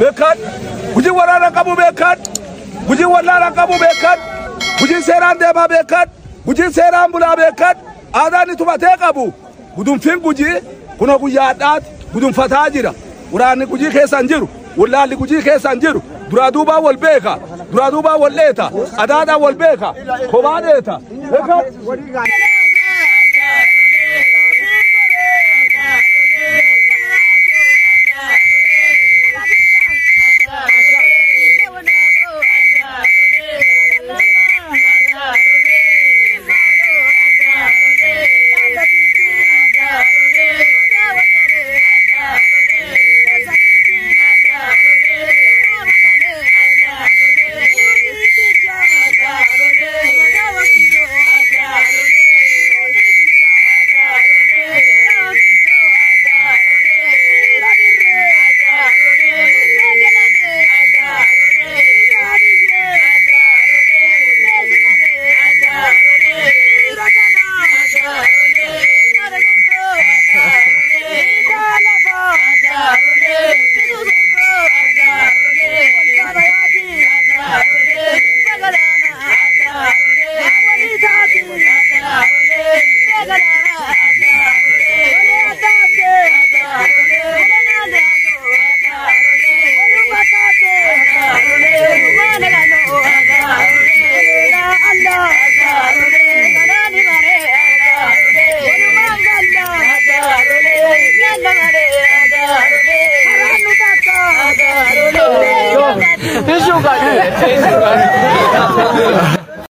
beekan hojii waraana qabu beekan hojii wallaalaa qabu beekan hojii seeraan deemaa beekan hojii seeraan bulaa beekan aadaan tumatee qabu gudunfiin gujii kuna guyyaadhaati gudunfataa jira waraanni gujii keessan jiru wallaalli gujii keessan jiru duraa duubaa wal beeka duraa duubaa wal leeta adaadhaa wal beeka kophaa dheeta beekan